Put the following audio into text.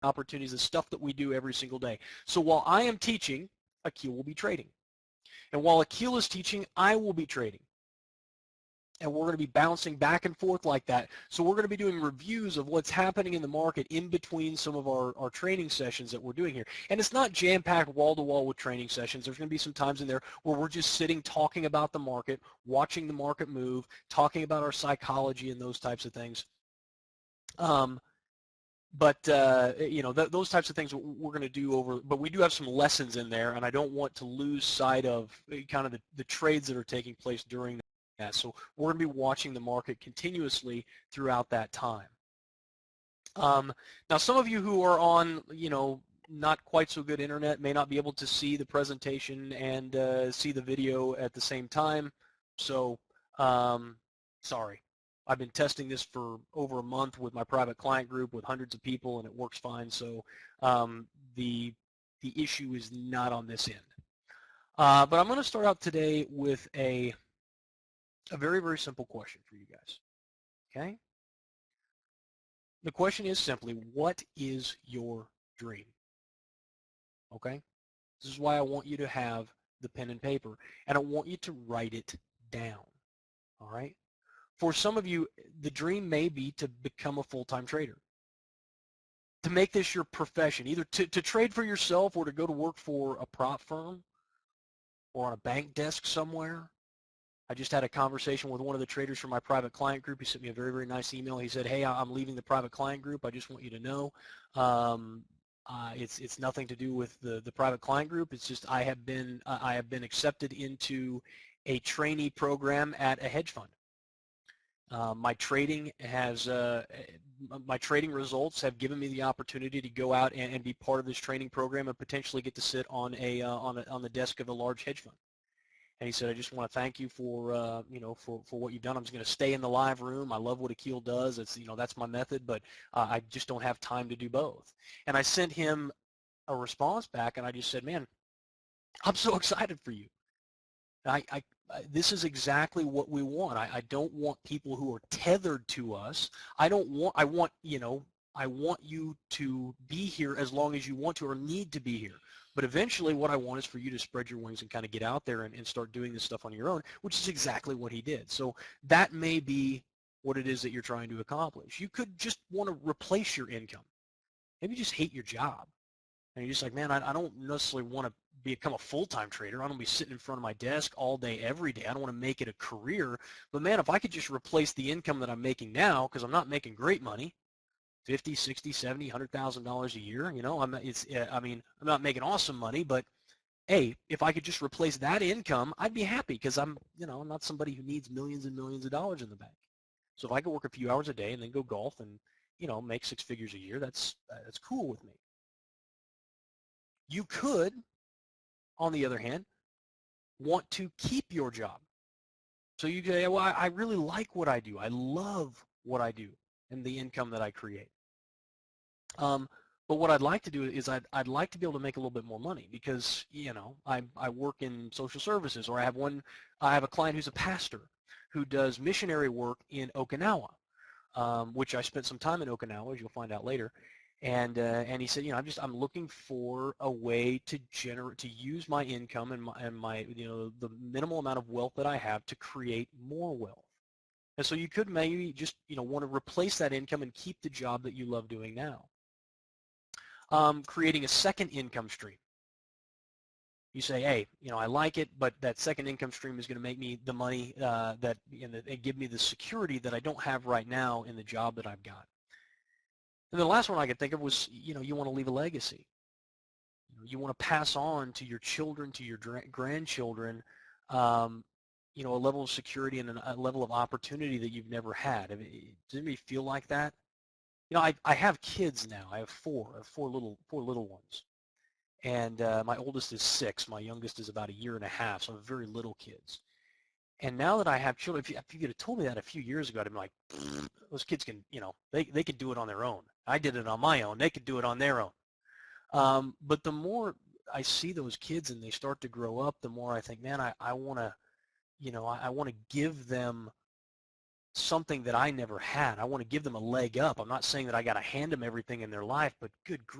opportunities, the stuff that we do every single day. So while I am teaching, Akil will be trading. And while Akil is teaching, I will be trading. And we're going to be bouncing back and forth like that. So we're going to be doing reviews of what's happening in the market in between some of our training sessions that we're doing here. And it's not jam-packed wall-to-wall with training sessions. There's going to be some times in there where we're just sitting talking about the market, watching the market move, talking about our psychology and those types of things. Those types of things we're going to do over, but we do have some lessons in there, and I don't want to lose sight of kind of the trades that are taking place during that. So we're going to be watching the market continuously throughout that time. Now, some of you who are on, not quite so good internet may not be able to see the presentation and see the video at the same time. So, sorry. I've been testing this for over a month with my private client group with hundreds of people, and it works fine. So the issue is not on this end. But I'm going to start out today with a very, very simple question for you guys. Okay? The question is simply, what is your dream? Okay? This is why I want you to have the pen and paper, and I want you to write it down. All right? For some of you, the dream may be to become a full-time trader, to make this your profession, either to trade for yourself or to go to work for a prop firm or on a bank desk somewhere. I just had a conversation with one of the traders from my private client group. He sent me a very, very nice email. He said, hey, I'm leaving the private client group. I just want you to know it's nothing to do with the private client group. It's just I have been accepted into a trainee program at a hedge fund. My trading results have given me the opportunity to go out and be part of this training program and potentially get to sit on the desk of a large hedge fund. And he said, I just want to thank you for for what you've done. I'm just going to stay in the live room. I love what Akil does. It's that's my method, but I just don't have time to do both. And I sent him a response back, and I just said, man, I'm so excited for you. This is exactly what we want. I don't want people who are tethered to us. I want you to be here as long as you want to or need to be here. But eventually what I want is for you to spread your wings and kind of get out there and start doing this stuff on your own, which is exactly what he did. So that may be what it is that you're trying to accomplish. You could just want to replace your income. Maybe you just hate your job. And you're just like, man, I don't necessarily want to become a full-time trader. I don't want to be sitting in front of my desk all day, every day. I don't want to make it a career. But, man, if I could just replace the income that I'm making now, because I'm not making great money, $50, $60, $70, $100,000 a year, I'm not making awesome money, but, hey, if I could just replace that income, I'd be happy because I'm not somebody who needs millions and millions of dollars in the bank. So if I could work a few hours a day and then go golf and, make six figures a year, that's cool with me. You could, on the other hand, want to keep your job. So you say, well, I really like what I do. I love what I do and the income that I create. But what I'd like to do is I'd like to be able to make a little bit more money because, I work in social services, or I have a client who's a pastor who does missionary work in Okinawa, which I spent some time in Okinawa, as you'll find out later. And he said, I'm looking for a way to use my income and my the minimal amount of wealth that I have to create more wealth. And so you could maybe just want to replace that income and keep the job that you love doing now. Creating a second income stream. You say, hey, I like it, but that second income stream is going to make me the money and give me the security that I don't have right now in the job that I've got. And the last one I could think of was, you want to leave a legacy. You want to pass on to your children, to your grandchildren, a level of security and a level of opportunity that you've never had. Does anybody feel like that? I have kids now. I have four little ones. And my oldest is 6. My youngest is about 1.5 years, so I have very little kids. And now that I have children, if you could have told me that a few years ago, I'd be like, those kids can, they could do it on their own. I did it on my own. They could do it on their own. But the more I see those kids and they start to grow up, the more I think, man, I want to, I want to give them something that I never had. I want to give them a leg up. I'm not saying that I got to hand them everything in their life, but good grief.